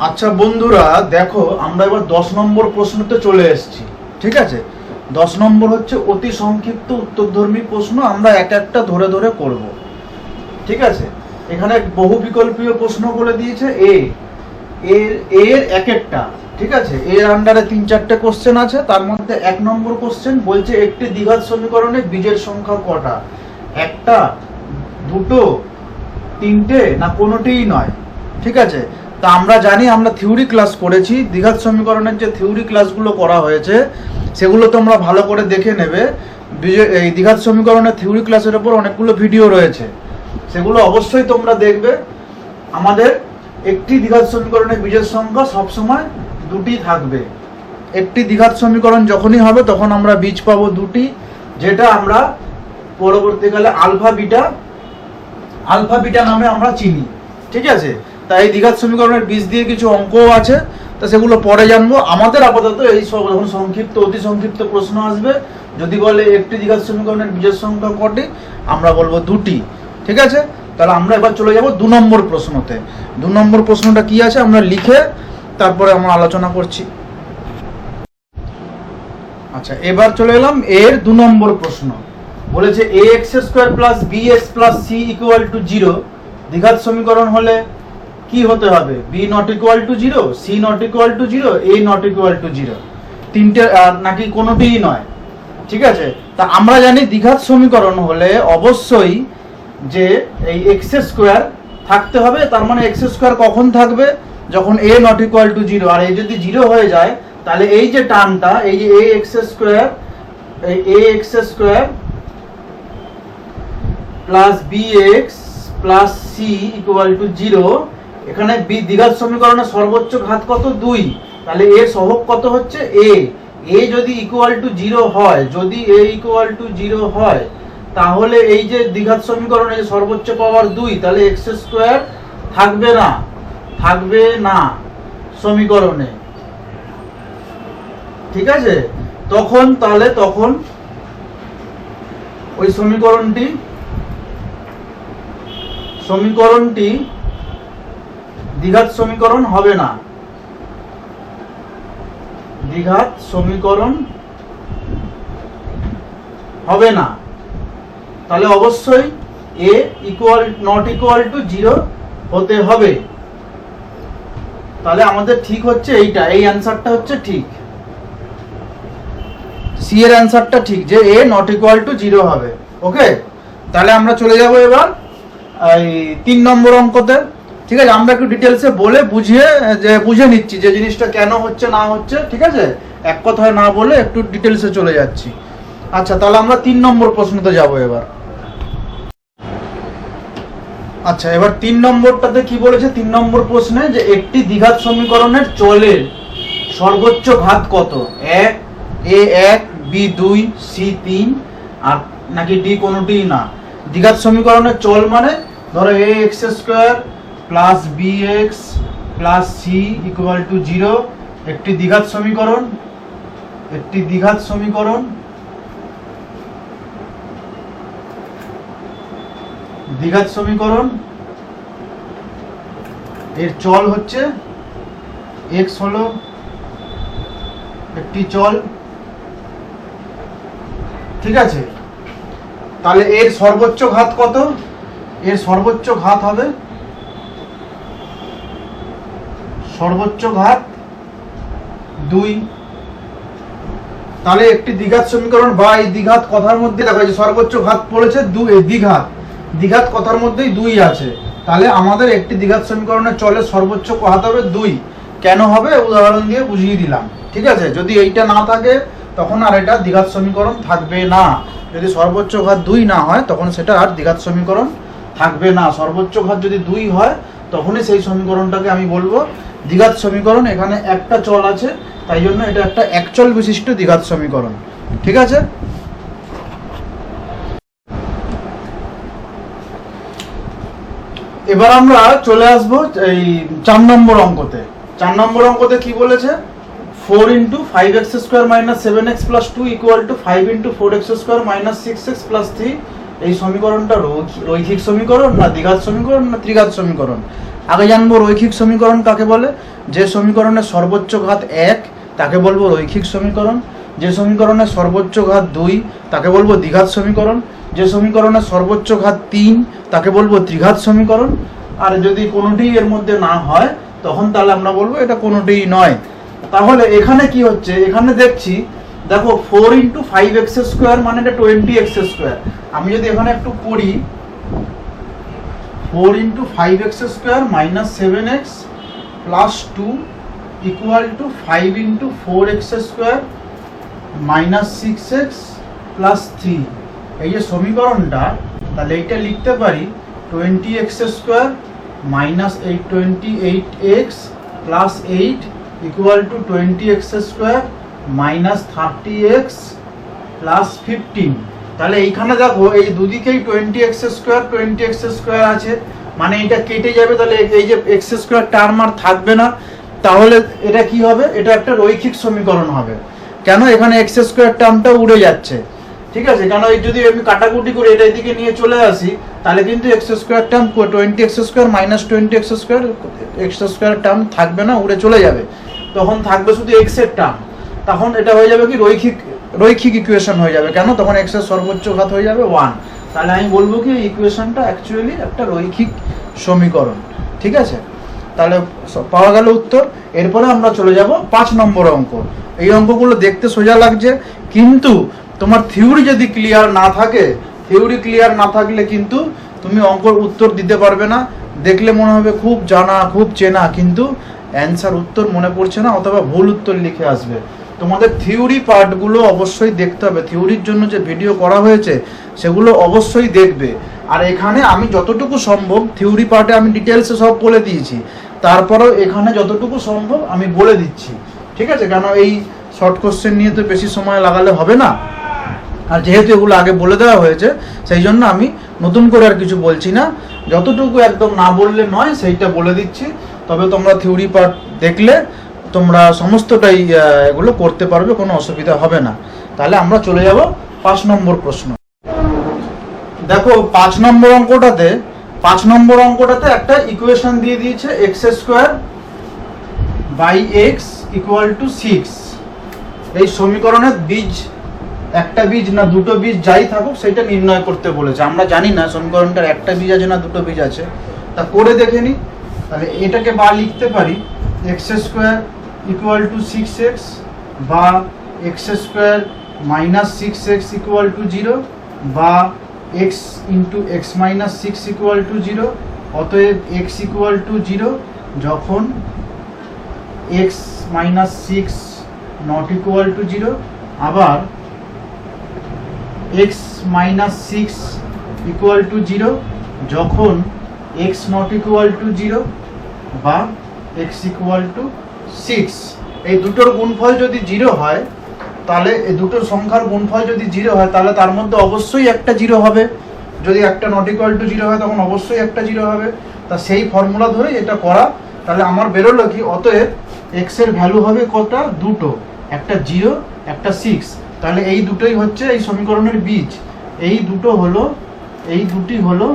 আচ্ছা বন্ধুরা দেখো, আমরা এবার 10 নম্বর প্রশ্নতে চলে এসেছি। ঠিক আছে, 10 নম্বর হচ্ছে অতি সংক্ষিপ্ত উত্তরধর্মী প্রশ্ন। আমরা এক একটা ধরে ধরে করব। ঠিক আছে, এখানে বহু বিকল্পীয় প্রশ্ন বলে দিয়েছে এর এক একটা। ঠিক আছে, এর আন্ডারে 3-4টে কোশ্চেন আছে। তার মধ্যে 1 নম্বর কোশ্চেন বলছে একটি দ্বিঘাত সমীকরণে বীজের সংখ্যা কটা? একটা, দুটো, তিনটে, না কোনোটিই নয়। ঠিক আছে, তা আমরা জানি, আমরা থিওরি ক্লাস করেছি। দ্বিঘাত সমীকরণের যে থিওরি ক্লাসগুলো করা হয়েছে সেগুলো তোমরা ভালো করে দেখে নেবে। এই দ্বিঘাত সমীকরণের থিওরি ক্লাসের ওপর অনেকগুলো ভিডিও রয়েছে, সেগুলো অবশ্যই তোমরা দেখবে। আমাদের একটি দ্বিঘাত সমীকরণের বীজের সংখ্যা সবসময় দুটি থাকবে। একটি দ্বিঘাত সমীকরণ যখনই হবে তখন আমরা বীজ পাবো দুটি, যেটা আমরা পরবর্তীকালে আলফা বিটা নামে আমরা চিনি। ঠিক আছে, তাই এই দ্বিঘাত সমীকরণের বীজ দিয়ে কিছু অঙ্কও আছে, তা সেগুলো পরে জানবো। আমাদের আপাতত এই সব যখন সংক্ষিপ্ত অতি সংক্ষিপ্ত প্রশ্ন আসবে, যদি বলে একটি দ্বিঘাত সমীকরণের বীজের সংখ্যা কটি, আমরা বলবো দুটি। ঠিক আছে, তাহলে আমরা এবার চলে যাব 2 নম্বর প্রশ্নতে। 2 নম্বর প্রশ্নটা কি আছে আমরা লিখে তারপরে আমরা আলোচনা করছি। আচ্ছা, এবার চলে এলাম এর 2 নম্বর প্রশ্ন। বলেছে ax² + bx + c = 0 দ্বিঘাত সমীকরণ হলে কি হতে হবে? b ≠ 0, c ≠ 0, a ≠ 0। তিনটে নাকি কোনোটিই নয়। ঠিক আছে, তা আমরা জানি দ্বিঘাত সমীকরণ হলে অবশ্যই যে এই x² থাকতে হবে। তার মানে x² কখন থাকবে? যখন a ≠ 0। আর এই যদি 0 হয়ে যায় তাহলে এই যে টার্মটা, এই যে ax² plus bx plus c = 0, এখানে দ্বিঘাত সমীকরণের সর্বোচ্চ ঘাত কত? 2। তাহলে এর সহগ কত হচ্ছে? a যদি =0 হয়, যদি a =0 হয়, তাহলে এই যে দ্বিঘাত সমীকরণে যে সর্বোচ্চ পাওয়ার 2, তাহলে x² থাকবে না সমীকরণে। ঠিক আছে, তখন ওই সমীকরণটি দ্বিঘাত সমীকরণ হবে না। দ্বিঘাত সমীকরণ হবে না। তাহলে অবশ্যই a ≠ 0 হতে হবে। তাহলে আমাদের ঠিক হচ্ছে এইটা, এই অ্যানসারটা হচ্ছে ঠিক। সি এর অ্যানসারটা ঠিক, যে a ≠ 0 হবে। ওকে, তাহলে আমরা চলে যাব এবার এই 3 নম্বর অঙ্কতে। ঠিক আছে, আমরা একটু ডিটেলসে বলে বুঝে নিচ্ছি যে জিনিসটা কেন হচ্ছে না হচ্ছে। ঠিক আছে, এক কথায় না বলে একটু ডিটেলসে চলে যাচ্ছি। আচ্ছা, তাহলে আমরা 3 নম্বর প্রশ্নতে যাব এবার। আচ্ছা, এবার 3 নম্বরটাতে কি বলেছে? 3 নম্বর প্রশ্নে যে একটি দ্বিঘাত সমীকরণের চলের সর্বোচ্চ ঘাত কত? a1, b2, c3, আর নাকি d কোনোটিই না। দ্বিঘাত সমীকরণের চল মানে ধরো ax² plus bx plus c = 0 একটি দ্বিঘাত সমীকরণ এর চল হচ্ছে x, হলো একটি চল। ঠিক আছে, তাহলে এর সর্বোচ্চ ঘাত কত? এর সর্বোচ্চ ঘাত হবে সর্বোচ্চ ঘাত 2। তাহলে একটি দ্বিঘাত সমীকরণ বা এই দ্বিঘাত কথার মধ্যে দেখো, যে সর্বোচ্চ ঘাত পড়েছে 2, দ্বিঘাত কথার মধ্যেই 2 আছে। তাহলে আমাদের একটি দ্বিঘাত সমীকরণের চলের সর্বোচ্চ ঘাত হবে 2। কেন হবে উদাহরণ দিয়ে বুঝিয়ে দিলাম। ঠিক আছে, যদি এইটা না থাকে তখন আর এটা দ্বিঘাত সমীকরণ থাকবে না। যদি সর্বোচ্চ ঘাত 2 না হয় তখন সেটা আর দ্বিঘাত সমীকরণ থাকবে না। সর্বোচ্চ ঘাত যদি 2 হয় তখনই সেই সমীকরণটাকে আমি বলবো দ্বিঘাত সমীকরণ। এখানে একটা চল আছে, তাই জন্য এটা একটা একচল বিশিষ্ট দ্বিঘাত সমীকরণ। ঠিক আছে, এবার আমরা চলে আসবো এই 4 নম্বর অঙ্কতে। 4 নম্বর অঙ্কতে কি বলেছে? 4 × 5x² - 7x + 2 = 5 × 4x² - 6x + 3। এই সমীকরণটা রৈখিক সমীকরণ না দ্বিঘাত সমীকরণ না ত্রিঘাত সমীকরণ? আগে জানবো রৈখিক সমীকরণ কাকে বলে। যে সমীকরণের সর্বোচ্চ ঘাত 1 তাকে বলবো রৈখিক সমীকরণ। যে সমীকরণের সর্বোচ্চ ঘাত 2 তাকে বলবো দ্বিঘাত সমীকরণ। যে সমীকরণের সর্বোচ্চ ঘাত 3 তাকে বলবো ত্রিঘাত সমীকরণ। আর যদি কোনোটি এর মধ্যে না হয় তখন তাহলে আমরা বলবো এটা কোনোটিই নয়। তাহলে এখানে কি হচ্ছে, এখানে দেখছি দেখো 4 × 5x² মানে এটা 20x²। আমি যদি এখানে একটু পড়ি 4 × 5x² - 7x + 2 = 5 × 4x² - 6x + 3। এই যে সমীকরণটা, তাহলে এইটা লিখতে পারি 20x² - 828x + 8 = 20x² - 30x + 15। তাহলে এইখানে দেখো এই দুদিকেই 20x² 20x² আছে, মানে এটা কেটে যাবে, তাহলে এই যে x² টার্ম আর থাকবে না। তাহলে এটা কি হবে, এটা একটা রৈখিক সমীকরণ হবে। কেন, এখানে x² টার্মটা উড়ে যাচ্ছে, ঠিক আছে। কারণ এই যদি আমি কাটাকুটি করে এটা এদিকে নিয়ে চলে আসি তাহলে কিন্তু x² term 20x² - 20x² term থাকবে না, উড়ে চলে যাবে। তখন থাকবে শুধু x এর টার্ম। তখন এটা হয়ে যাবে কি রৈখিক ইকুয়েশন হয়ে যাবে। কেন, তখন x এর সর্বোচ্চ ঘাত হয়ে যাবে 1। তাহলে আমি বলবো কি এই ইকুয়েশনটা অ্যাকচুয়ালি একটা রৈখিক সমীকরণ, ঠিক আছে। তাহলে পাওয়া গেল উত্তর। এরপরে আমরা চলে যাব 5 নম্বর অঙ্ক। এই অঙ্কগুলো দেখতে সোজা লাগছে, কিন্তু তোমার থিওরি যদি ক্লিয়ার না থাকে, থিওরি ক্লিয়ার না থাকলে কিন্তু তুমি অঙ্কর উত্তর দিতে পারবে না। দেখলে মনে হবে খুব জানা, খুব চেনা, কিন্তু অ্যান্সার উত্তর মনে পড়ছে না, অথবা ভুল উত্তর লিখে আসবে। তোমাদের থিওরি পার্টগুলো অবশ্যই দেখতে হবে। থিওরির জন্য যে ভিডিও করা হয়েছে সেগুলো অবশ্যই দেখবে। আর এখানে আমি যতটুকু সম্ভব থিওরি পার্টে আমি ডিটেলসে সব বলে দিয়েছি, তারপরেও এখানে যতটুকু সম্ভব আমি বলে দিচ্ছি, ঠিক আছে। কেন এই শর্ট কোশ্চেন নিয়ে তো বেশি সময় লাগালে হবে না, আর যেহেতু এগুলো আগে বলে দেওয়া হয়েছে সেই জন্য আমি নতুন করে আর কিছু বলছি না। যতটুকু একদম না বললে নয় সেইটা বলে দিচ্ছি। তবে তোমরা থিওরি পার্ট দেখলে তোমরা সমস্তটাই এগুলো করতে পারবে, কোনো অসুবিধা হবে না। তাহলে আমরা চলে যাব 5 নম্বর প্রশ্ন। দেখো 5 নম্বর অঙ্কটাতে একটা ইকুয়েশন দিয়ে দিয়েছে x² / x = 6। এই সমীকরণের বীজ, একটা বীজ না দুটো বীজ যাই থাকুক সেটা নির্ণয় করতে বলেছে। আমরা জানি না সমীকরণটার একটা বীজ আছে না দুটো বীজ আছে, তা করে দেখে নিই। তাহলে এটাকে বা লিখতে পারি x² = 6x বা x² - 6x = 0 বা x × x - 6 = 0। অতএব x = 0 যখন x - 6 ≠ 0, আবার x - 6 = 0 যখন x ≠ 0 বা x = 6। এই দুটোর গুণফল যদি 0 হয়, তাহলে এই দুটো সংখ্যার গুণফল যদি 0 হয় তাহলে তার মধ্যে অবশ্যই একটা 0 হবে। যদি একটা ≠ 0 হয় তখন অবশ্যই একটা 0 হবে। তা সেই ফর্মুলা ধরে এটা করা। তাহলে আমার বেরোলো কি, অতএব x এর ভ্যালু হবে কটা, দুটো, একটা 0 একটা 6। তাহলে এই দুটোই হচ্ছে এই সমীকরণের বীজ। এই দুটি হলো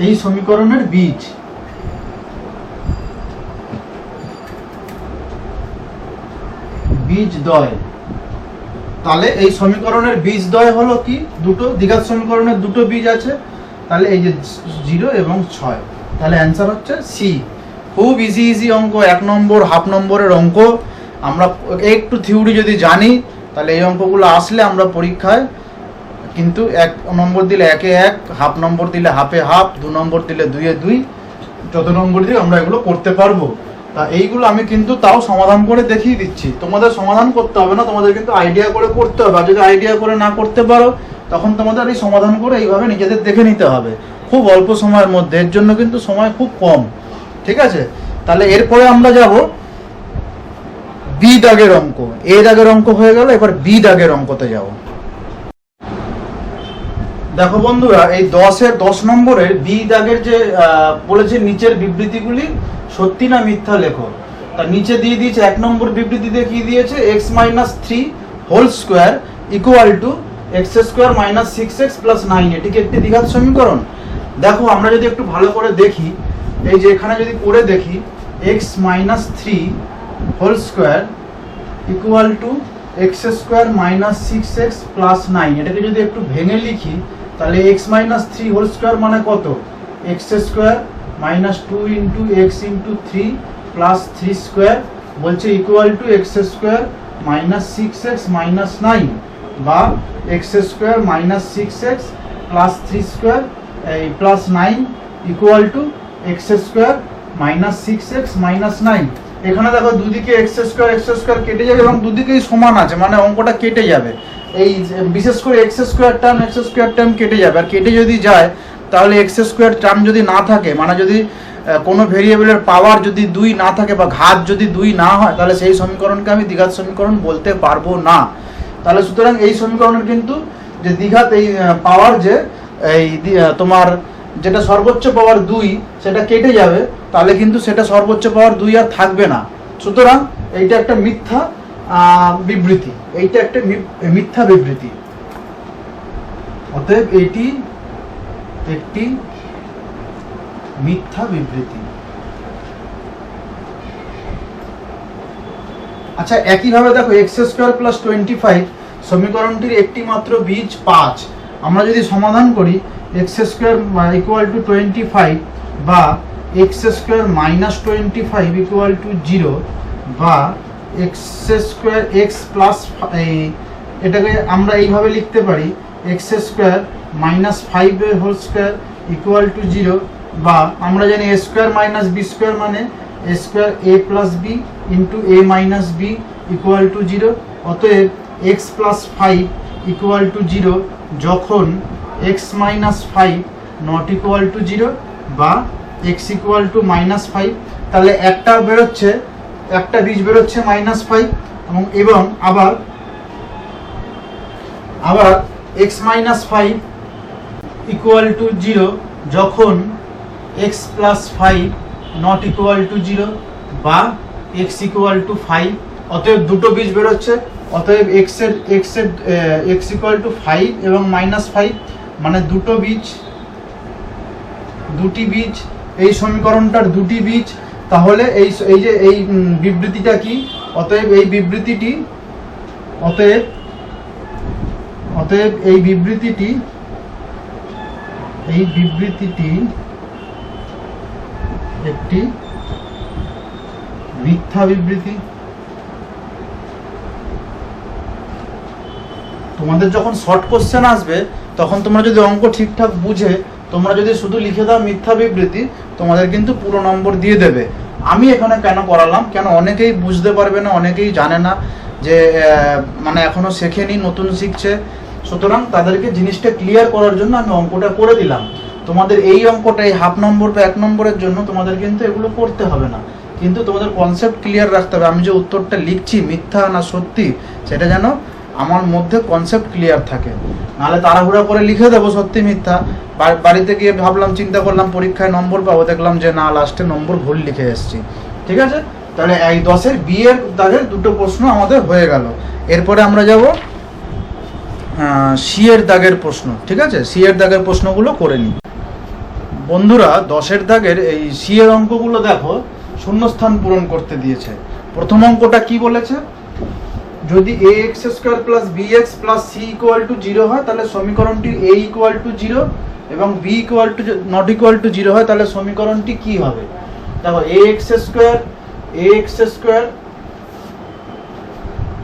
এই সমীকরণের বীজ। বীজদ্বয়। তাহলে এই সমীকরণের বীজদ্বয় হলো কি, দুটো। দ্বিঘাত সমীকরণের দুটো বীজ আছে, তাহলে এই যে 0 এবং 6। তাহলে অ্যান্সার হচ্ছে সি। খুব ইজি অঙ্ক, 1 নম্বর হাফ নম্বরের অঙ্ক। আমরা একটু থিওরি যদি জানি তাহলে এই অঙ্কগুলো আসলে আমরা পরীক্ষায় কিন্তু 1 নম্বর দিলে 1-এ 1, হাফ নম্বর দিলে হাফে হাফ, 2 নম্বর দিলে 2-এ 2, যত নম্বর দিয়ে আমরা এগুলো করতে পারবো। তা এইগুলো আমি কিন্তু তাও সমাধান করে দেখিয়ে দিচ্ছি। তোমাদের সমাধান করতে হবে না, তোমাদের কিন্তু আইডিয়া করে করতে হবে। আর যদি আইডিয়া করে না করতে পারো তখন তোমাদের এই সমাধান করে এইভাবে নিজেদের দেখে নিতে হবে খুব অল্প সময়ের মধ্যে। এর জন্য কিন্তু সময় খুব কম, ঠিক আছে। তাহলে এরপরে আমরা যাব বি দাগের অঙ্ক। এ দাগের অঙ্ক হয়ে গেল, এবার বি দাগের অঙ্কতে যাব। দেখো বন্ধুরা, এই 10 নম্বরের বি দাগের যে বলেছে নিচের বিবৃতিগুলি সত্যি না মিথ্যা লেখো। তার নিচে দিয়ে দিয়েছে 1 নম্বর বিবৃতিতে কি দিয়েছে, x - 3 whole square = x² - 6x + 9। এটিকে একটি দ্বিঘাত সমীকরণ। দেখো আমরা যদি একটু ভালো করে দেখি, এই যে এখানে যদি করে দেখি x minus three whole square equal to x square minus six x plus nine, এটাকে যদি একটু ভেঙে লিখি তাহলে x minus three whole square মানে কত, x square minus two into x into three plus three square বলছে equal to x square minus six x minus nine, বা x square minus six x plus three square এই plus nine equal to x square minus six x minus nine. এখানে দেখো দুদিকে x square কেটে যাবে এবং দুদিকেই সমান আছে, মানে অঙ্কটা কেটে যাবে। এই বিশেষ করে এক্স স্কোয়ার টার্ম কেটে যাবে, আর কেটে যদি যায় তাহলে এক্স স্কোয়ার টার্ম যদি না থাকে, মানে যদি কোনো ভেরিয়েবলের পাওয়ার যদি দুই না থাকে বা ঘাত যদি দুই না হয়, তাহলে সেই সমীকরণকে আমি দ্বিঘাত সমীকরণ বলতে পারবো না। তাহলে সুতরাং এই সমীকরণের কিন্তু যে দ্বিঘাত এই পাওয়ার যে এই তোমার যেটা সর্বোচ্চ পাওয়ার দুই সেটা কেটে যাবে, তাহলে কিন্তু সেটা সর্বোচ্চ পাওয়ার দুই আর থাকবে না। সুতরাং এইটা একটা মিথ্যা বিবৃতি, এইটা একটা মিথ্যা বিবৃতি। অতএব এটি একটি মিথ্যা বিবৃতি। আচ্ছা, একইভাবে দেখো এক্স স্কোয়ার প্লাস 25 সমীকরণটির একটি মাত্র বীজ 5। আমরা যদি সমাধান করি এক্স স্কোয়ার ইকুয়াল টু 25 বা x square minus 25 equal to 0 বা এক্স স্কোয়ার এক্স প্লাস, এটাকে আমরা এইভাবে লিখতে পারি এক্স স্কোয়ার মাইনাস 5 এর হোল স্কোয়ার ইকুয়াল টু 0, বা আমরা জানি a square minus b square মানে a square a plus b into a minus b equal to 0। অতএব এক্স প্লাস 5 ইকুয়াল টু 0 যখন x minus 5 not equal to 0 বা x equal to minus 5। তাহলে একটা বেরোচ্ছে, একটা বীজ বেরোচ্ছে মাইনাস 5, এবং আবার এক্স মাইনাস 5 ইকুয়াল টু 0 যখন x plus 5 not equal to 0 বা এক্স ইকুয়াল টু 5। অতএব দুটো বীজ বেরোচ্ছে, অতএব এক্স ইকুয়াল টু 5 এবং মাইনাস 5 মানে দুটি বীজ, এই সমীকরণটার দুটি বীজ। তাহলে এই যে এই বিবৃতিটা কি, অতএব এই বিবৃতিটি একটি মিথ্যা বিবৃতি। তোমাদের যখন শর্ট কোশ্চেন আসবে তখন তোমরা যদি অঙ্ক ঠিকঠাক বুঝে তোমরা যদি শুধু লিখে দাও মিথ্যা বিবৃতি, তোমাদের কিন্তু পুরো নম্বর দিয়ে দেবে। আমি এখানে কেন করালাম, কেন অনেকেই বুঝতে পারবে না, অনেকেই জানে না, যে মানে এখনো শেখেনি, নতুন শিখছে। সুতরাং তাদেরকে জিনিসটা ক্লিয়ার করার জন্য আমি অঙ্কটা করে দিলাম। তোমাদের এই অঙ্কটা এই হাফ নম্বর বা 1 নম্বরের জন্য তোমাদের কিন্তু এগুলো করতে হবে না, কিন্তু তোমাদের কনসেপ্ট ক্লিয়ার রাখতে হবে। আমি যে উত্তরটা লিখছি মিথ্যা না সত্যি, সেটা যেন আমার মধ্যে কনসেপ্ট ক্লিয়ার থাকে। নাহলে তাড়াহুড়া করে লিখে দেবো সত্যি মিথ্যা, বাড়িতে গিয়ে ভাবলাম, চিন্তা করলাম পরীক্ষায় নম্বর পাবো, দেখলাম যে না, লাস্টে নম্বর ভুল লিখে এসেছি। ঠিক আছে, তাহলে এই 10-এর বি এর দাগের দুটো প্রশ্ন আমাদের হয়ে গেল। এরপরে আমরা যাব সি এর দাগের প্রশ্ন। ঠিক আছে, সি এর দাগের প্রশ্নগুলো করে নিই। বন্ধুরা, 10-এর দাগের এই সি এর অঙ্কগুলো দেখো শূন্যস্থান পূরণ করতে দিয়েছে। প্রথম অঙ্কটা কি বলেছে, যদি a x square plus b x plus c equal to 0 হয় তাহলে সমীকরণটি এ ইকুয়াল টু 0 এবং b equal to not equal to 0 হয়, তাহলে সমীকরণটি কি হবে। দেখো a x square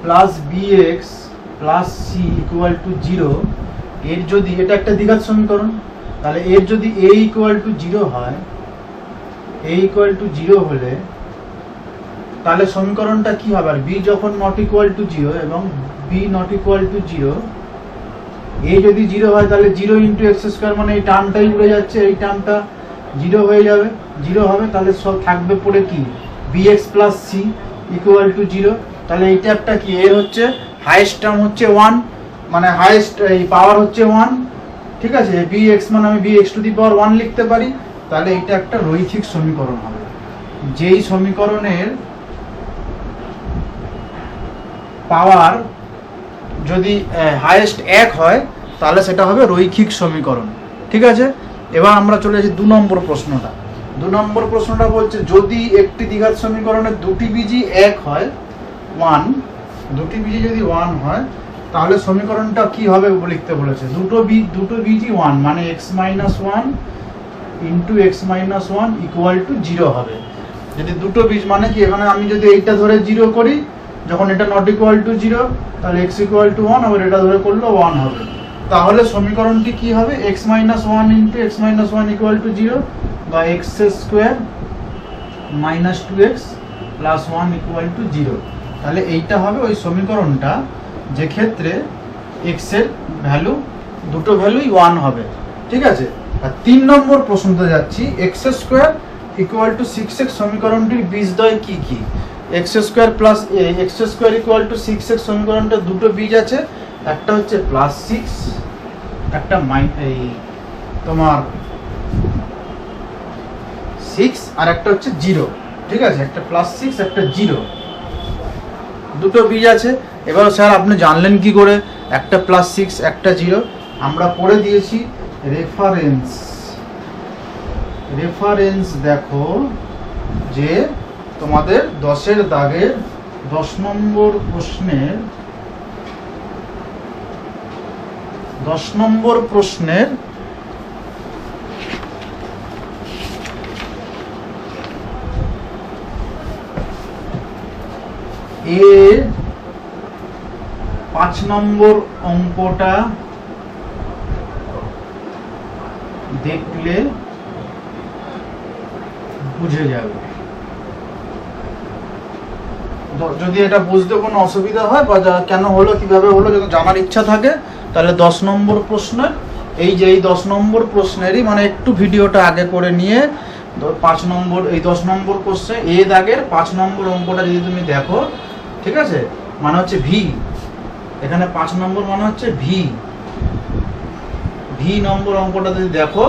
plus b x plus c equal to 0, এর যদি, এটা একটা দ্বিঘাত সমীকরণ, তাহলে এর যদি এ ইকুয়াল টু 0 হয়, এ ইকুয়াল টু 0 হলে তাহলে সমীকরণটা কি হবে, আর বি যখন নট ইকুয়াল টু 0 এবং বি নট ইকুয়াল টু 0, এ যদি 0 হয় তাহলে 0 ইন্টু এক্স স্কোয়ার মানে এই টার্মটাই উড়ে যাচ্ছে, এই টার্মটা 0 হয়ে যাবে, 0 হবে। তাহলে সব থাকবে পড়ে কি, b x plus c equal to 0। তাহলে এইটা একটা কি, এর হচ্ছে হাইয়েস্ট টার্ম হচ্ছে 1, মানে হাইয়েস্ট এই পাওয়ার হচ্ছে 1। ঠিক আছে, বি এক্স মানে আমি বি এক্স টু দি পাওয়ার 1 লিখতে পারি। তাহলে এটা একটা রৈখিক সমীকরণ হবে। যেই সমীকরণের পাওয়ার যদি হাইয়েস্ট 1 হয় তাহলে সেটা হবে রৈখিক সমীকরণ। ঠিক আছে, এবার আমরা চলে যাচ্ছি 2 নম্বর প্রশ্নটা। 2 নম্বর প্রশ্নটা বলছে যদি একটি দ্বিঘাত সমীকরণের দুটি বীজই 1 হয়, 1, দুটি বীজই যদি 1 হয় তাহলে সমীকরণটা কি হবে লিখতে বলেছে। দুটো বীজই 1 মানে x - 1 into x - 1 equal to 0 হবে। যদি দুটো বীজ মানে কি, এখানে আমি যদি এইটা ধরে 0 করি, যখন এটা নট ইকুয়াল টু 0 তাহলে x ইকুয়াল টু 1, আবার এটা ধরে করলে 1 হবে। তাহলে সমীকরণটি কি হবে, x - 1 into x - 1 equal to 0 বা x square minus 2x plus 1 equal to 0। তাহলে এইটা হবে ওই সমীকরণটা যে ক্ষেত্রে x এর ভ্যালু, দুটো ভ্যালুই 1 হবে। ঠিক আছে। আর 3 নম্বর প্রশ্নতে যাচ্ছি, x square equal two 6x সমীকরণটির বীজদ্বয় কি কি। x square plus x square equal two 6x সমীকরণটা দুটো বীজ আছে, একটা হচ্ছে প্লাস 6, একটা তোমার 6, আর একটা হচ্ছে 0। ঠিক আছে, একটা প্লাস 6 একটা 0, দুটো বীজ আছে। এবার স্যার আপনি জানলেন কি করে একটা প্লাস 6 একটা 0? আমরা করে দিয়েছি রেফারেন্স দেখো যে তোমাদের 10-এর দাগের 10 নম্বর প্রশ্নের এর 5 নম্বর অঙ্কটা দেখলে বুঝে যাবে। যদি এটা বুঝতে কোনো অসুবিধা হয় বা কেন হলো কিভাবে হলো যদি জানার ইচ্ছা থাকে, তাহলে 10 নম্বর প্রশ্নের এই 10 নম্বর প্রশ্নেরই মানে একটু ভিডিওটা আগে করে নিয়ে 5 নম্বর এই 10 নম্বর কোশ্চেন এ দাগের 5 নম্বর অঙ্কটা যদি তুমি দেখো, ঠিক আছে, মানে হচ্ছে ভি, এখানে 5 নম্বর মানে হচ্ছে ভি নম্বর অঙ্কটা যদি দেখো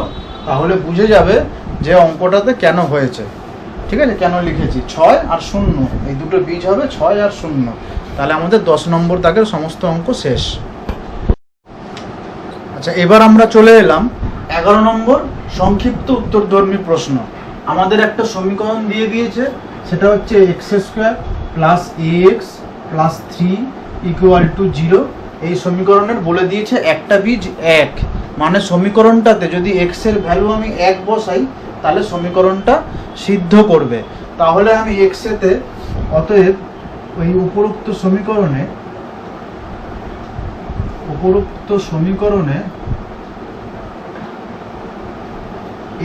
তাহলে বুঝে যাবে যে অঙ্কটাতে কেন হয়েছে। ঠিক আছে, কেন লিখেছি 6 আর 0, এই দুটো বীজ হবে 6 আর 0। তাহলে আমাদের 10 নম্বর দাগের সমস্ত অঙ্ক শেষ। আচ্ছা, এবার আমরা চলে এলাম 11 নম্বর সংক্ষিপ্ত উত্তরধর্মী প্রশ্ন। আমাদের একটা সমীকরণ দিয়ে দিয়েছে, সেটা হচ্ছে x square plus ax plus 3 equal to 0। এই সমীকরণের বলে দিয়েছে একটা বীজ 1, মানে সমীকরণটাতে যদি x এর ভ্যালু আমি 1 বসাই তাহলে সমীকরণটা সিদ্ধ করবে। তাহলে আমি x এতে, অতএব ওই উপরোক্ত সমীকরণে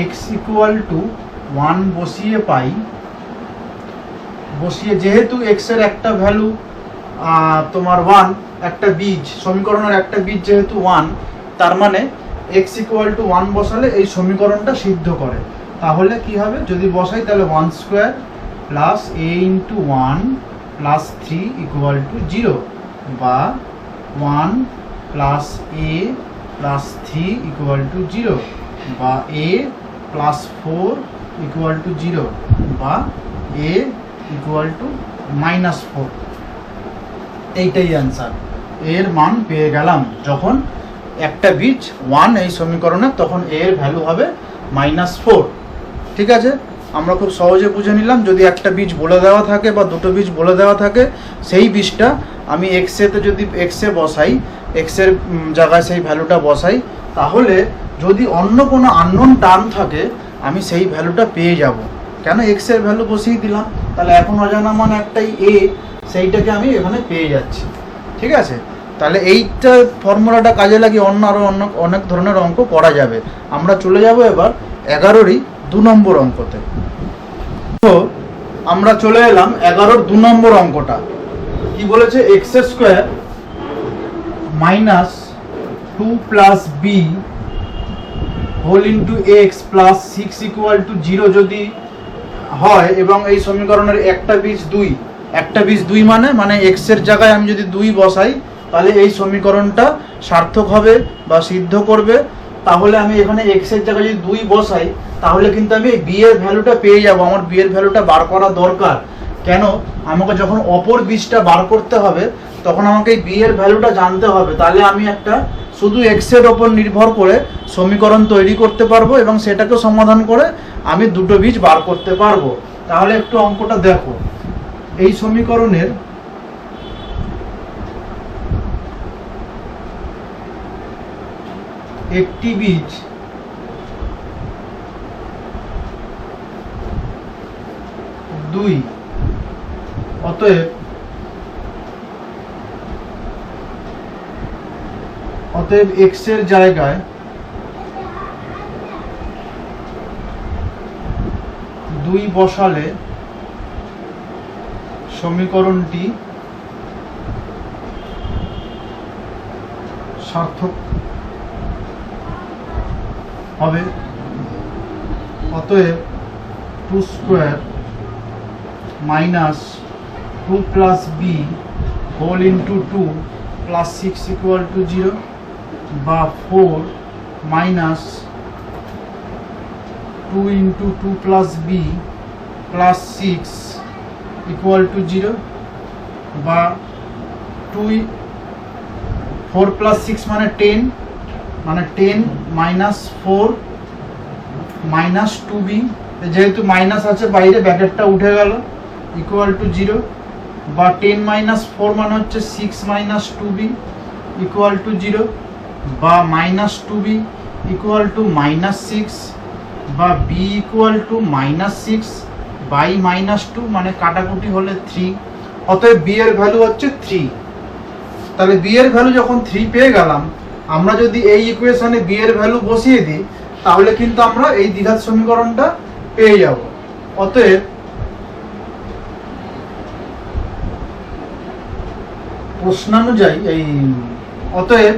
x ইকুয়াল টু 1 বসিয়ে যেহেতু x এর একটা ভ্যালু তোমার 1, একটা বীজ, সমীকরণের একটা বীজ যেহেতু 1, তার মানে x ইকুয়াল টু 1 বসালে এই সমীকরণটা সিদ্ধ করে। তাহলে কি হবে, যদি বসাই তাহলে 1 square plus a into 1 plus 3 equal to 0 বা 1 plus a plus 3 equal to 0 বা a প্লাস 4 ইকুয়াল টু 0 বা a ইকুয়াল টু -4। এইটাই অ্যান্সার। এর মান পেয়ে গেলাম যখন একটা বীজ 1 এই সমীকরণে, তখন এর ভ্যালু হবে -4। ঠিক আছে, আমরা খুব সহজে বুঝে নিলাম। যদি একটা বীজ বলে দেওয়া থাকে বা দুটো বীজ বলে দেওয়া থাকে, সেই বীজটা আমি এক্সেতে যদি এক্সে বসাই, এক্সের জায়গায় সেই ভ্যালুটা বসাই, তাহলে যদি অন্য কোনো আননোন টার্ম থাকে আমি সেই ভ্যালুটা পেয়ে যাব। কেন, এক্সের ভ্যালু বসিয়ে দিলাম, তাহলে এখন অজানা মান একটাই a, সেইটাকে আমি এখানে পেয়ে যাচ্ছি। ঠিক আছে, তাহলে এইটা ফর্মুলাটা কাজে লাগিয়ে আরও অনেক ধরনের অঙ্ক করা যাবে। আমরা চলে যাব এবার 11রই 2 নম্বর অঙ্কতে। তো আমরা চলে এলাম 11-র 2 নম্বর অঙ্কটা। কি বলেছে, x square minus 2 plus b whole into x plus 6 equal to 0 যদি হয় এবং এই সমীকরণের একটা বীজ 2 মানে x এর জায়গায় আমি যদি 2 বসাই তাহলে এই সমীকরণটা সার্থক হবে বা সিদ্ধ করবে। তাহলে আমি এখানে x এর জায়গায় যদি 2 বসাই তাহলে কিন্তু আমি b এর ভ্যালুটা পেয়ে যাব। আমার b এর ভ্যালুটা বার করা দরকার। কেন, আমাকে যখন অপর বীজটা বার করতে হবে তখন আমাকে এই b এর ভ্যালুটা জানতে হবে। তাহলে আমি একটা শুধু এক্স এর ওপর নির্ভর করে সমীকরণ তৈরি করতে পারবো এবং সেটাকে সমাধান করে আমি দুটো বীজ বার করতে পারবো। তাহলে একটু অঙ্কটা দেখো, এই সমীকরণের একটি বীজ দুই, অতএব এক্স এর জায়গায় দুই বসালে সমীকরণটি সার্থক হবে। অতএব 2 square minus 2 plus b whole into 2 plus 6 equal to 0 বা 4 minus 2 into 2 plus b plus 6 equal to 0 বা 4 প্লাস 6 মানে 10 মাইনাস 4 মাইনাস 2b, যেহেতু মাইনাস আছে বাইরে ব্র্যাকেটটা উঠে গেল, ইকুয়াল টু 0 বা 10 মাইনাস 4 মানে হচ্ছে 6 মাইনাস 2b ইকুয়াল টু 0 বা minus 2b equal to minus 6 বা b equal to minus 6 by minus 2 মানে কাটাকুটি হলে 3। অতএব b এর ভ্যালু হচ্ছে 3। তাহলে b এর ভ্যালু যখন 3 পেয়ে গেলাম, আমরা যদি এই ইকুয়েশনে b এর ভ্যালু বসিয়ে দিই তাহলে কিন্তু আমরা এই দ্বিঘাত সমীকরণটা পেয়ে যাব। অতএব প্রশ্নানুযায়ী অতএব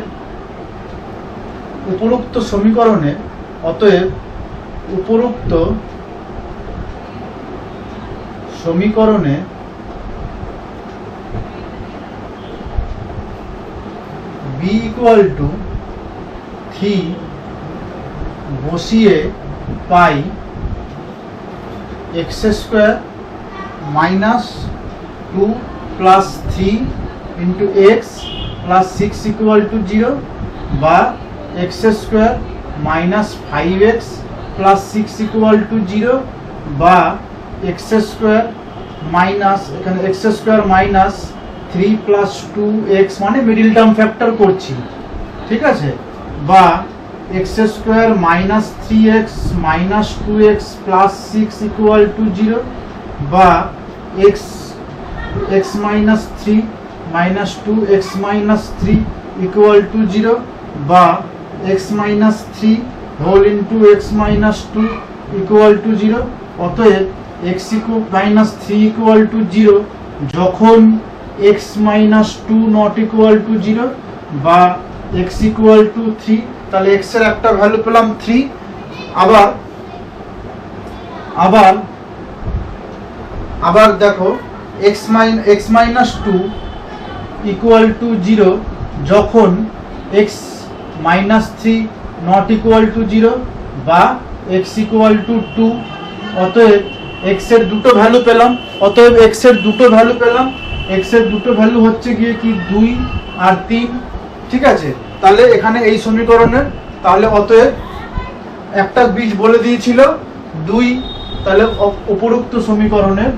উপরোক্ত সমীকরণে b ইকুয়াল টু 3 বসিয়ে পাই x square minus 2 plus 3 into x plus 6 equal to 0 বা x square minus 5x plus 6 equal to 0 বা x স্কোয়ার মাইনাস, এখানে x square minus 3 plus 2x মানে মিডিল টার্ম ফ্যাক্টর করছি, ঠিক আছে, বা x square minus 3x minus 2x plus 6 equal to 0 বা x minus 3 minus 2x minus 3 equal to 0 বা x minus 3 whole into x minus 2 equal to 0। অতএব x minus 3 equal to 0 যখন x minus 2 not equal to 0 বা x equal to 3, তাহলে x এর একটা value পেলাম 3। আবার দেখো x মাইনাস 2 ইকুয়াল টু 0 যখন x minus 3 not equal to 0 বা x ইকুয়াল টু 2। অতএব x এর দুটো ভ্যালু পেলাম, x এর দুটো ভ্যালু হচ্ছে গিয়ে কি 2 আর 3, ঠিক আছে। তাহলে এখানে এই সমীকরণের তাহলে অতএব একটা বীজ বলে দিয়েছিল 2, তাহলে উপরোক্ত সমীকরণের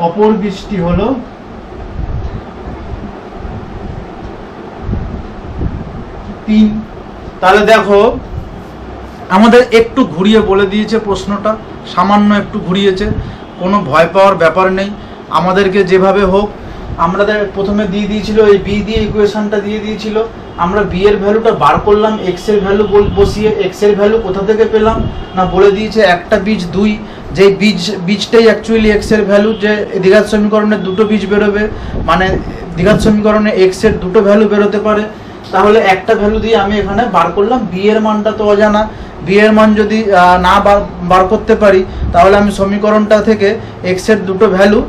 অপর বীজটি হলো 3। তাহলে দেখো আমাদের একটু ঘুরিয়ে বলে দিয়েছে প্রশ্নটা, সামান্য একটু ঘুরিয়েছে, কোনো ভয় পাওয়ার ব্যাপার নেই। আমাদেরকে যেভাবে হোক আমাদের প্রথমে দিয়ে দিয়েছিল এই বি দিয়ে ইকুয়েশনটা দিয়ে দিয়েছিল, আমরা বি এর ভ্যালুটা বার করলাম এক্স এর ভ্যালু বসিয়ে। এক্স এর ভ্যালু কোথা থেকে পেলাম না, বলে দিয়েছে একটা বীজ 2, যেই বীজটাই অ্যাকচুয়ালি এক্স এর ভ্যালু, যে দ্বিঘাত সমীকরণে দুটো বীজ বেরোবে, মানে দ্বিঘাত সমীকরণে এক্স এর দুটো ভ্যালু বেরোতে পারে। তাহলে একটা ভ্যালু দিয়ে আমি এখানে বার করলাম, বি এর মানটা তো অজানা, বি এর মান যদি না বার করতে পারি তাহলে আমি সমীকরণটা থেকে এক্স এর দুটো ভ্যালু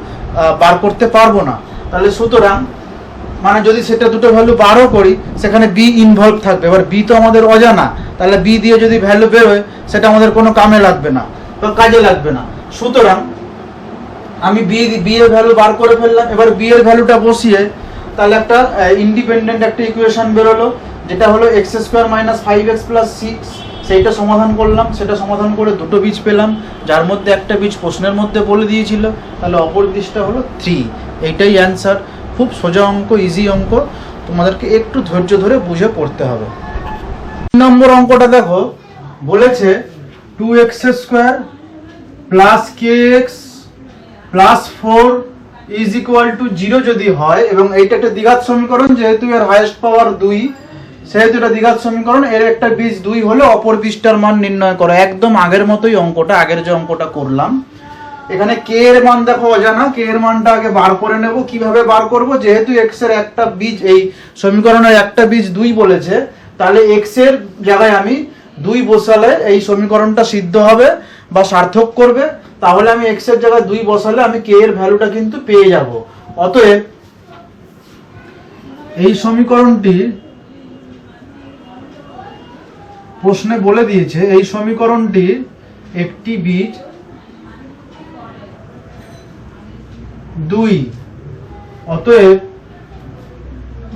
বার করতে পারবো না। তাহলে সুতরাং মানে যদি সেটা দুটো ভ্যালু বারও করি সেখানে বি ইনভলভ থাকবে। এবার বি তো আমাদের অজানা, তাহলে বি দিয়ে যদি ভ্যালু বেরোয় সেটা আমাদের কোনো কামে লাগবে না বা কাজে লাগবে না। সুতরাং আমি বি এর ভ্যালু বার করে ফেললাম। এবার বি এর ভ্যালুটা বসিয়ে তাহলে একটা ইন্ডিপেন্ডেন্ট একটা ইকুয়েশন বেরোলো, যেটা হলো x square minus 5x plus 6। সেইটা সমাধান করলাম, সেটা সমাধান করে দুটো বীজ পেলাম, যার মধ্যে একটা বীজ প্রশ্নের মধ্যে বলে দিয়েছিল, তাহলে অপর বীজটা হলো 3। এইটাই অ্যান্সার। খুব সোজা অঙ্ক, ইজি অঙ্ক, তোমাদেরকে একটু ধৈর্য ধরে বুঝে পড়তে হবে। 3 নম্বর অঙ্কটা দেখো, বলেছে 2x square plus kx plus 4 is equal to 0 যদি হয়, এবং এইটা একটা দ্বিঘাত সমীকরণ, যেহেতু এর হাইয়েস্ট পাওয়ার 2, সেহেতু এটা দ্বিঘাত সমীকরণ, এর একটা বীজ 2 হলে অপর বীজটার মান নির্ণয় করো। একদম আগের মতোই অঙ্কটা, আগের যে অঙ্কটা করলাম। এখানে কে এর মান দেখো অজানা, কে এর মানটা আগে বার করে নেব। কিভাবে বার করব, যেহেতু এক্স এর একটা বীজ, এই সমীকরণের একটা বীজ 2 বলেছে, তাহলে এক্স এর জায়গায় আমি 2 বসালে এই সমীকরণটা সিদ্ধ হবে বা সার্থক করবে। তাহলে আমি এক্স এর জায়গায় 2 বসালে আমি কে এর ভ্যালুটা কিন্তু পেয়ে যাব। অতএব এই সমীকরণটি প্রশ্নে বলে দিয়েছে, এই সমীকরণটির একটি বীজ 2। অতএব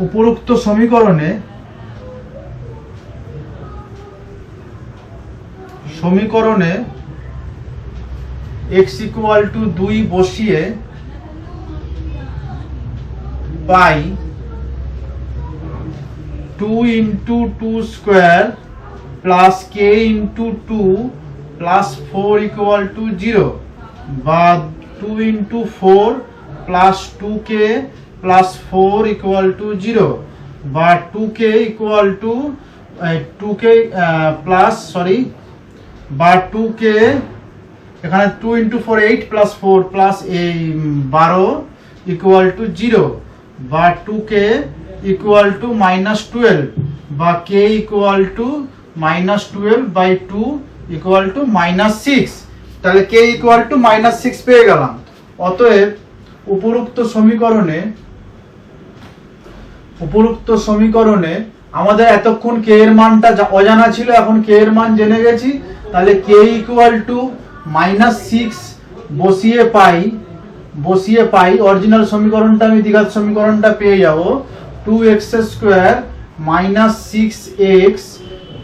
উপরোক্ত সমীকরণে x ইকুয়াল টু 2 বসিয়ে পাই 2 into 2 square plus K into 2 plus 4 equal to 0, বা 2 into 4 plus 2k plus 4 equal to 0, বা 2k equal two 2k plus বা 2k, এখানে 2 into 4 8 plus 4 plus 12 equal to 0, বা 2k ইকুয়াল টু মাইনাস 12, বা k equal to minus 12 by 2 equal to minus 6। তাহলে k equal to minus 6 পেয়ে গেলাম। অতএব উপরোক্ত সমীকরণে আমাদের এতক্ষণ কে এর মানটা অজানা ছিল, এখন কে এর মান জেনে গেছি। তাহলে কে ইকুয়াল টু মাইনাস 6 বসিয়ে পাই অরিজিনাল সমীকরণটা, আমি দ্বিঘাত সমীকরণটা পেয়ে যাব 2x square minus 6x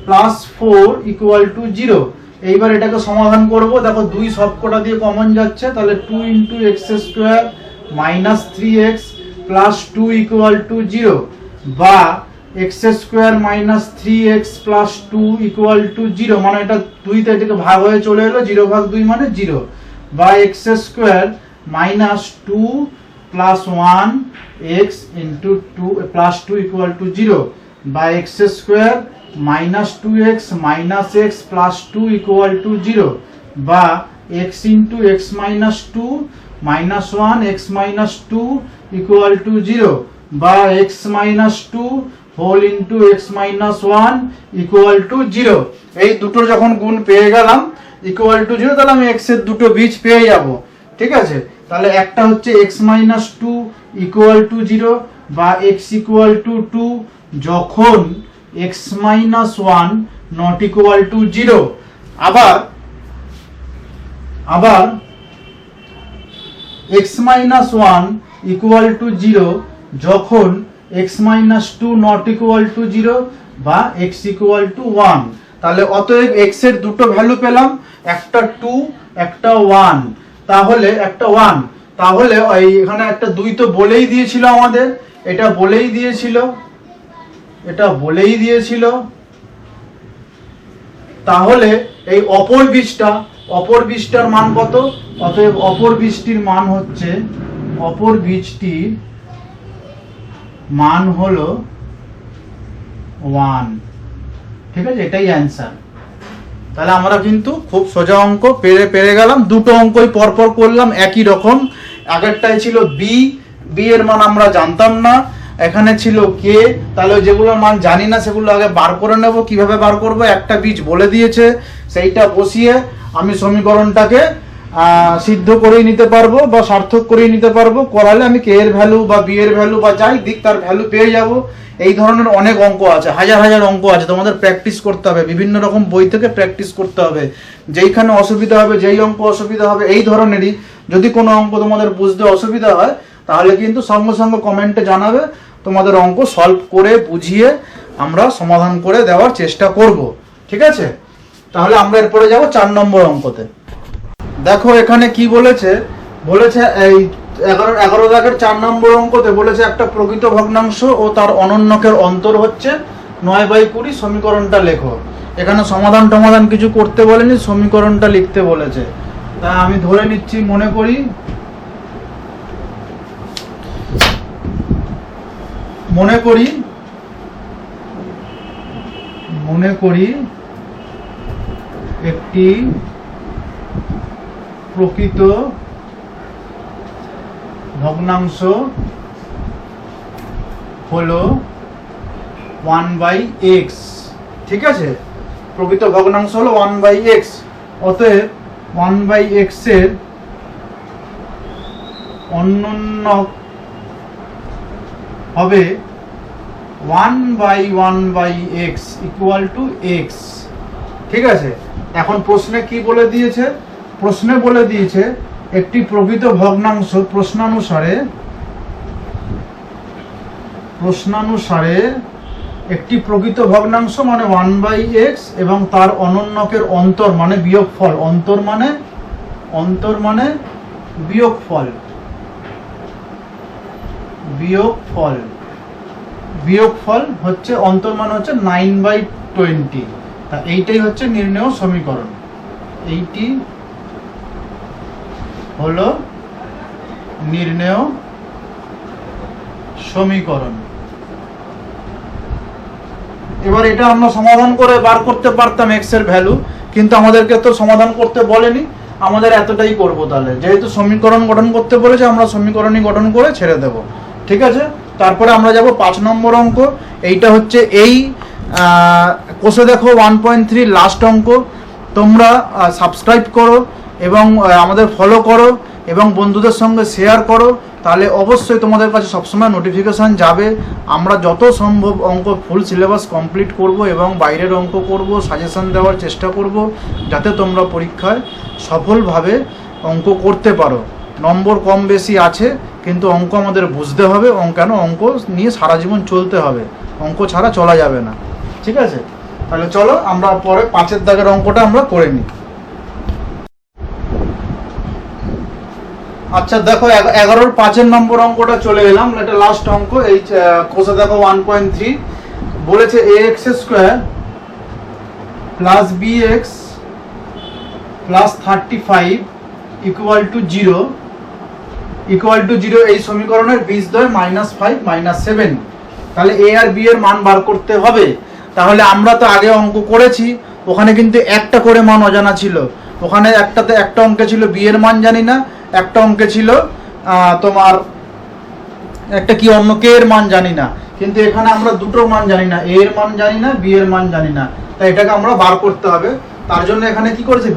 plus 4 equal to 0। এইবার এটাকে সমাধান করব। দেখো 2 সবকটা দিয়ে কমন যাচ্ছে, তাহলে 2 into x square minus 3x plus 2 equal to 0, বা x square minus 3x plus 2 equal to 0, মানে এটা 2তে এটাকে ভাগ হয়ে চলে এলো, 0 ভাগ 2 মানে 0, বা x square minus 2 plus 1x into 2 plus 2 equal to 0, বা x square minus 2x minus x plus 2 equal to 0, বা x into x minus 2 minus 1 x minus 2 equal to 0, বা x minus 2 whole into x minus 1 equal to 0। এই দুটোর যখন গুণ পেয়ে গেলাম equal to 0, তাহলে আমি x এর দুটো বীজ পেয়ে যাব। ঠিক আছে, তাহলে একটা হচ্ছে x মাইনাস 2 ইকুয়াল টু 0, বা x ইকুয়াল টু 2 যখন x minus 1 not equal to 0। আবার x মাইনাস 1 ইকুয়াল টু 0 যখন x minus 2 not equal to 0, বা x ইকুয়াল টু 1। তাহলে অতএব x এর দুটো ভ্যালু পেলাম, একটা 2 একটা 1, তাহলে একটা 1, তাহলে এখানে একটা 2 তো বলেই দিয়েছিল আমাদের, এটা বলেই দিয়েছিল, তাহলে এই অপর বীজটার মান কত? অতএব অপর বীজটির মান হলো 1। ঠিক আছে, এটাই অ্যান্সার। তাহলে আমরা কিন্তু খুব সোজা অঙ্ক পেরে গেলাম। দুটো অঙ্কই পরপর করলাম একই রকম। আগেরটাই ছিল বি এর মান আমরা জানতাম না, এখানে ছিল কে, তাহলে যেগুলোর মান জানি না সেগুলো আগে বার করে নেব। কিভাবে বার করব, একটা বীজ বলে দিয়েছে, সেইটা বসিয়ে আমি সমীকরণটাকে সিদ্ধ করেই নিতে পারবো বা সার্থক করেই নিতে পারবো। করালে আমি কে এর ভ্যালু বা বি এর ভ্যালু বা যাই দিক তার ভ্যালু পেয়ে যাব। এই ধরনের অনেক অঙ্ক আছে, হাজার অঙ্ক আছে, তোমাদের প্র্যাকটিস করতে হবে, বিভিন্ন রকম বই থেকে প্র্যাকটিস করতে হবে। যেইখানে অসুবিধা হবে, যেই অঙ্ক অসুবিধা হবে এই ধরনেরই যদি কোনো অঙ্ক তোমাদের বুঝতে অসুবিধা হয় তাহলে কিন্তু সঙ্গে সঙ্গে কমেন্টে জানাবে, তোমাদের অঙ্ক সলভ করে বুঝিয়ে আমরা সমাধান করে দেওয়ার চেষ্টা করব। ঠিক আছে, তাহলে আমরা এরপরে যাব 4 নম্বর অঙ্কতে। দেখো এখানে কি বলেছে, এই 11 দাগের 4 নম্বর অঙ্কতে বলেছে একটা প্রকৃত ভগ্নাংশ ও তার অনন্যকের অন্তর হচ্ছে 9/20, সমীকরণটা লেখো। এখানে সমাধান কিছু করতে বলেনি, সমীকরণটা লিখতে বলেছে। তা আমি ধরে নিচ্ছি, মনে করি একটি প্রকৃত ভগ্নাংশ হলো 1/x। ঠিক আছে, প্রকৃত ভগ্নাংশ হলো 1/x, অতএব 1/x এর অনন্যক হবে 1/1/x ইকুয়াল টু x। ঠিক আছে, এখন প্রশ্নে কি বলে দিয়েছে? প্রশ্নে বলে দিয়েছে একটি প্রকৃত ভগ্নাংশ প্রশ্নানুসারে একটি প্রকৃত ভগ্নাংশ মানে 1/x এবং তার অনন্যকের অন্তর মানে বিয়োগফল, অন্তর মানে বিয়োগফল হচ্ছে, অন্তর মানে হচ্ছে 9/20। তা এইটাই হচ্ছে নির্ণেয় সমীকরণ। এইটি হলো নির্ণেয় সমীকরণ। এবার এটা আমরা সমাধান করে বার করতে পারতাম x এর ভ্যালু, কিন্তু আমাদেরকে তো সমাধান করতে বলেনি, আমাদের এতটাই করব। তাহলে যেহেতু সমীকরণ গঠন করতে বলেছে, আমরা সমীকরণই গঠন করে ছেড়ে দেব। ঠিক আছে, তারপরে আমরা যাব 5 নম্বর অঙ্ক। এইটা হচ্ছে এই কোষে দেখো 1.3 লাস্ট অঙ্ক। তোমরা সাবস্ক্রাইব করো এবং আমাদের ফলো করো এবং বন্ধুদের সঙ্গে শেয়ার করো, তাহলে অবশ্যই তোমাদের কাছে সবসময় নোটিফিকেশান যাবে। আমরা যত সম্ভব অঙ্ক ফুল সিলেবাস কমপ্লিট করব এবং বাইরের অঙ্ক করব, সাজেশন দেওয়ার চেষ্টা করব, যাতে তোমরা পরীক্ষায় সফলভাবে অঙ্ক করতে পারো। নম্বর কম বেশি আছে, কিন্তু অঙ্ক আমাদের বুঝতে হবে। অঙ্ক নিয়ে সারা জীবন চলতে হবে, অঙ্ক ছাড়া চলা যাবে না। ঠিক আছে, তাহলে চলো আমরা পরে 5 দাগের অঙ্কটা আমরা করে নিই। আচ্ছা দেখো 11-5 নম্বর অঙ্কটা চলে এলাম, এটা লাস্ট অঙ্ক। এই কোষে দেখো 1.3 বলেছে ax² + bx + 35 = 0 এই সমীকরণের বীজদ্বয় -5 -7। তাহলে a আর b এর মান বার করতে হবে। তাহলে আমরা তো আগে অঙ্ক করেছি, ওখানে কিন্তু একটা করে মান অজানা ছিল। ওখানে একটা অঙ্কে ছিল b এর মান জানি না, একটা অঙ্কে ছিল তোমার একটা কি অন্য কে এর মান জানি না। কিন্তু এখানে আমরা দুটো মান জানি না, a এর মান জানি না, b এর মান জানি না। তাই এটাকে আমরা বার করতে হবে। তার জন্য এখানে কি করেছে,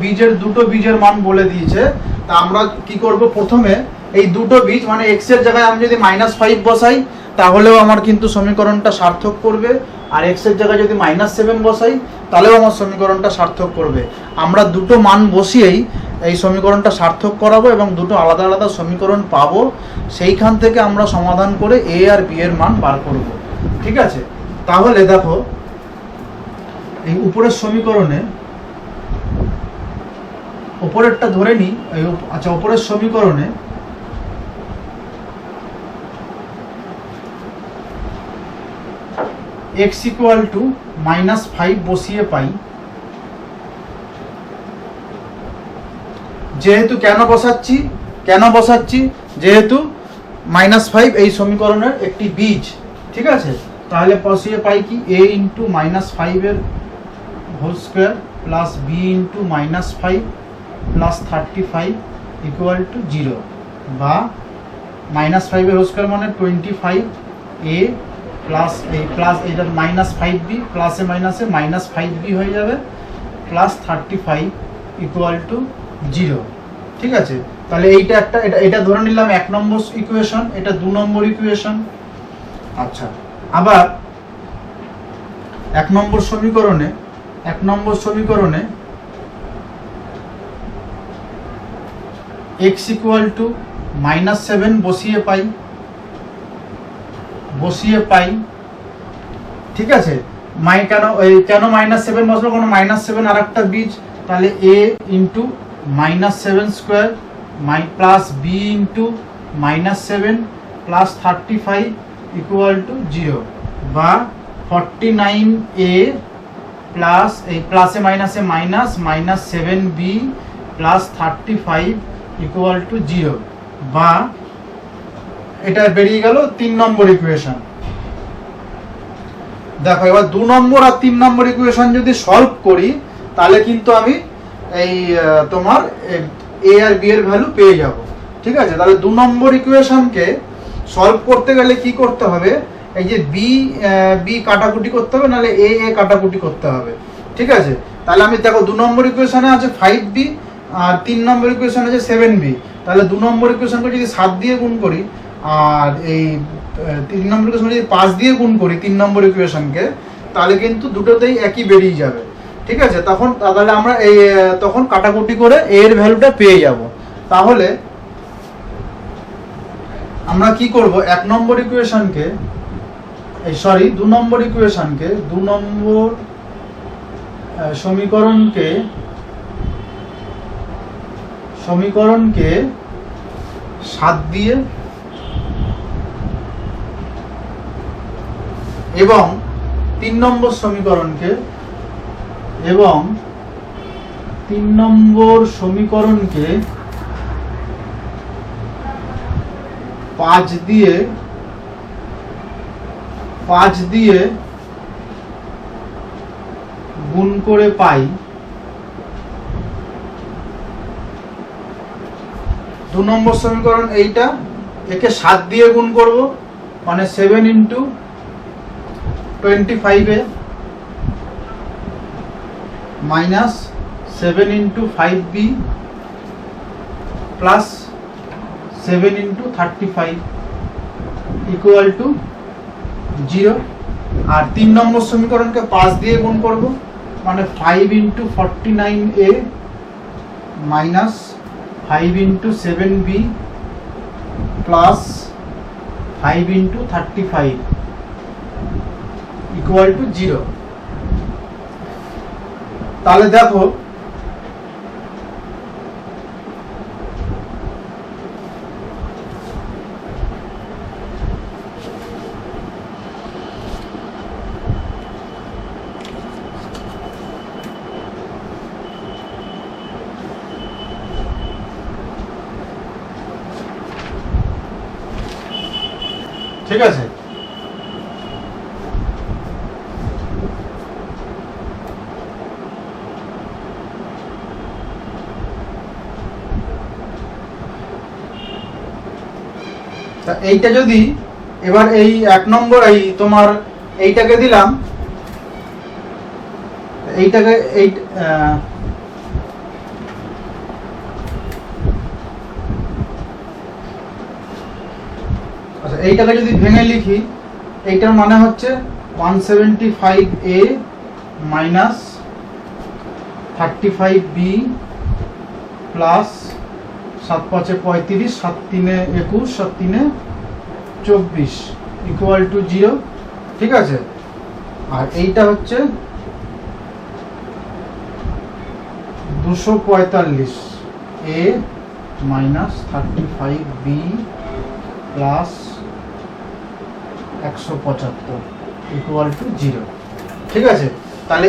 দুটো বীজের মান বলে দিয়েছে। তা আমরা কি করব, প্রথমে এই দুটো বীজ মানে x এর জায়গায় আমি যদি -5 বসাই তাহলেও আমার কিন্তু সমীকরণটা সার্থক করবে, আর x এর জায়গায় যদি -7 বসাই তাহলেও আমার সমীকরণটা সার্থক করবে। আমরা দুটো মান বসিয়েই এই সমীকরণটা সার্থক করাবো এবং দুটো আলাদা আলাদা সমীকরণ পাবো। সেইখান থেকে আমরা সমাধান করে a আর b এর মান বার করব। ঠিক আছে, তাহলে দেখো এই উপরের সমীকরণে, উপরেরটা ধরে নিই। আচ্ছা, উপরের সমীকরণে x = -5 বসিয়ে পাই। যেহেতু কেন বসাচ্ছি যেহেতু -5 এই সমীকরণের একটি বীজ। ঠিক আছে, তাহলে বসিয়ে পাই কি a × -5 এর whole square plus b × -5 plus 35 = 0, বা -5 এর হোল স্কয়ার মানে 25a প্লাস এটা -5b প্লাসে মাইনাসে -5b হয়ে যাবে প্লাস 35 = 0। ঠিক আছে, তাহলে এইটা এটা ধরে নিলাম 1 নম্বর ইকুয়েশন, এটা 2 নম্বর ইকুয়েশন। আচ্ছা, আবার 1 নম্বর সমীকরণে এক্স ইকুয়াল টু -7 বসিয়ে পাই, ঠিক আছে। কেন -7 বসলো, কোনো -7 আর একটা বীজ, তাহলে a into -7² plus b into -7 plus 35 equal to 0, বা 49a প্লাস এই প্লাসে মাইনাসে minus -7b plus 35 equal to 0, বা এটা বেরিয়ে গেল 3 নম্বর ইকুয়েশন। দেখো এবার 2 নম্বর আর 3 নম্বর ইকুয়েশন যদি সলভ করি তাহলে কিন্তু আমি এই তোমার a আর b এর ভ্যালু পেয়ে যাব, ঠিক আছে। তাহলে 2 নম্বর ইকুয়েশনকে সলভ করতে গেলে কি করতে হবে, এই যে b কাটাকুটি করতে হবে, নাহলে a কাটাকুটি করতে হবে, ঠিক আছে। তাহলে আমি দেখো 2 নম্বর ইকুয়েশনে আছে 5b আর 3 নম্বর ইকুয়েশনে আছে 7b, তাহলে 2 নম্বর ইকুয়েশনকে যদি 7 দিয়ে গুণ করি আর এই 3 নম্বর ইকুয়েশন যদি 5 দিয়ে গুণ করি 3 নম্বর ইকুয়েশনকে, তাহলে কিন্তু দুটোতেই একই বেরিয়ে যাবে, ঠিক আছে। তাহলে আমরা এই তখন কাটাকুটি করে a এর ভ্যালুটা পেয়ে যাব। তাহলে আমরা কি করব, 1 নম্বর ইকুয়েশনকে 2 নম্বর ইকুয়েশনকে 2 নম্বর সমীকরণকে 7 দিয়ে এবং 3 নম্বর সমীকরণকে 5 দিয়ে গুণ করে পাই। 2 নম্বর সমীকরণ এইটা, একে 7 দিয়ে গুণ করব, মানে 7 into 25 minus 7 into 5b plus 7 into 35 equal to 0। আর 3 নম্বর সমীকরণকে 5 দিয়ে গুণ করব, মানে 5 into 49a minus 5 into 7b plus 5 into 35 equal to 0। তাহলে দেখো ঠিক আছে। এইটা যদি এবার এই 1 নম্বর এই তোমার এইটাকে দিলাম, এইটাকে আচ্ছা এইটাকে যদি ভেঙে লিখি, এইটার মানে হচ্ছে 175a minus 35b plus 7 5 35 7 3 21 7 3 24 equal to 0, ঠিক আছে। আর এইটা হচ্ছে 245a minus 35b plus 175 equal to 0, ঠিক আছে। তাহলে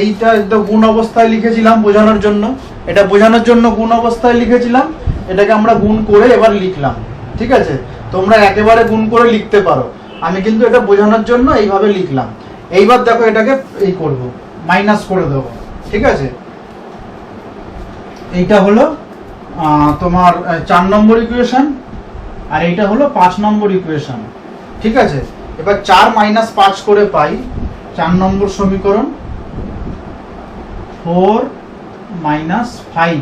এইটা গুণ অবস্থায় লিখেছিলাম বোঝানোর জন্য, এটা বোঝানোর জন্য গুণ অবস্থায় লিখেছিলাম, এটাকে আমরা গুণ করে এবার লিখলাম, ঠিক আছে। তোমরা একেবারে গুণ করে লিখতে পারো, আমি কিন্তু এটা বোঝানোর জন্য এইভাবে লিখলাম। এইবার দেখো এটাকে এই করব, মাইনাস করে দেবো, ঠিক আছে। এইটা হলো তোমার 4 নম্বর ইকুয়েশন, আর এইটা হলো 5 নম্বর ইকুয়েশন, ঠিক আছে। এবার 4 মাইনাস 5 করে পাই 4 নম্বর সমীকরণ, 4 মাইনাস 5,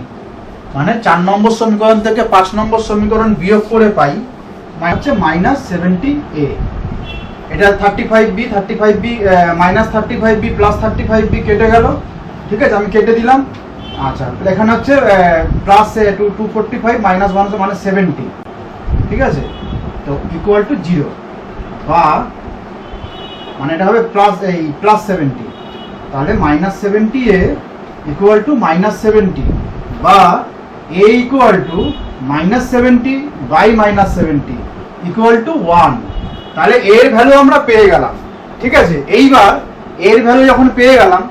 মানে 4 নম্বর সমীকরণ থেকে 5 নম্বর সমীকরণ বিয়োগ করে পাই হচ্ছে মাইনাস 70a। এটা 35b minus 35b plus 35b কেটে গেল, ঠিক আছে, আমি কেটে দিলাম। আচ্ছা, এখানে হচ্ছে প্লাস 245 মাইনাস 1 মানে 70, ঠিক আছে? তো ইকুয়াল টু 0 বা মানে এটা হবে প্লাস 70, তাহলে minus 70 a equal to minus 70 বা a equal to minus 70 by minus 70 equal to 1। তাহলে এর ভ্যালু আমরা পেয়ে গেলাম, ঠিক আছে? এইবার এর ভ্যালু যখন পেয়ে গেলাম,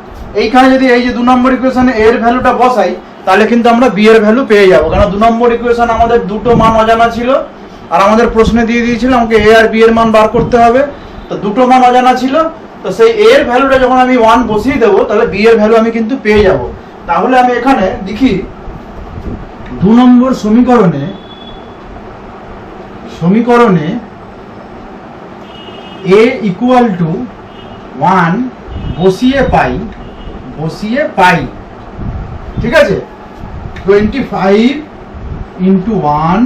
এইখানে যদি এই যে 2 নম্বর ইকুয়েশনে এর ভ্যালুটা বসাই তাহলে কিন্তু আমরা বি এর ভ্যালু পেয়ে যাবো, কারণ 2 নম্বর ইকুয়েশন আমাদের দুটো মান অজানা ছিল আর আমাদের প্রশ্নে দিয়ে দিয়েছিল আমাকে এ আর বি এর মান বার করতে হবে। তো দুটো মান অজানা ছিল, তো সেই এ এর ভ্যালুটা যখন আমি 1 বসিয়ে দেবো তাহলে বি এর ভ্যালু আমি কিন্তু পেয়ে যাব। তাহলে আমি এখানে লিখি 2 নম্বর সমীকরণে এ ইকুয়াল টু 1 বসিয়ে পাই, ঠিক আছে? 25 into 1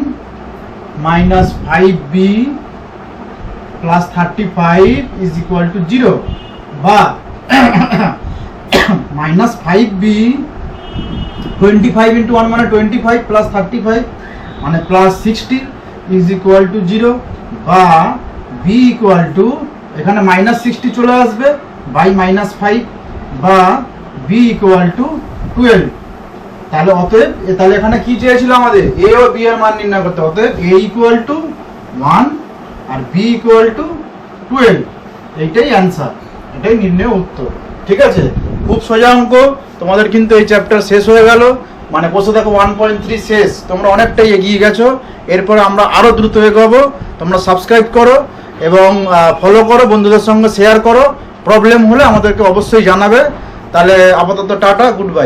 minus 5b plus 35 is equal to 0 বা মাইনাস 5b 25 ইন্টু 1 মানে 25 প্লাস 35 মানে প্লাস 60 ইজ ইকুয়াল টু 0 বা b ইকুয়াল টু এখানে মাইনাস 60 চলে আসবে বাই মাইনাস 5 বা b ইকুয়াল টু 12। তাহলে অতএব তাহলে এখানে কি চেয়েছিল আমাদের? a ও b এর মান নির্ণয় করতে। অতএব a ইকুয়াল টু 1 আর b ইকুয়াল টু 12, এইটাই অ্যান্সার, এটাই নির্ণয় উত্তর, ঠিক আছে? খুব সোজা অঙ্ক। তোমাদের কিন্তু এই চ্যাপ্টার শেষ হয়ে গেল, মানে বসে দেখো 1.3 শেষ, তোমরা অনেকটাই এগিয়ে গেছো। এরপরে আমরা আরো দ্রুত এগোবো। তোমরা সাবস্ক্রাইব করো এবং ফলো করো, বন্ধুদের সঙ্গে শেয়ার করো। প্রবলেম হলে আমাদেরকে অবশ্যই জানাবে। তাহলে আপাতত টাটা, গুড বাই।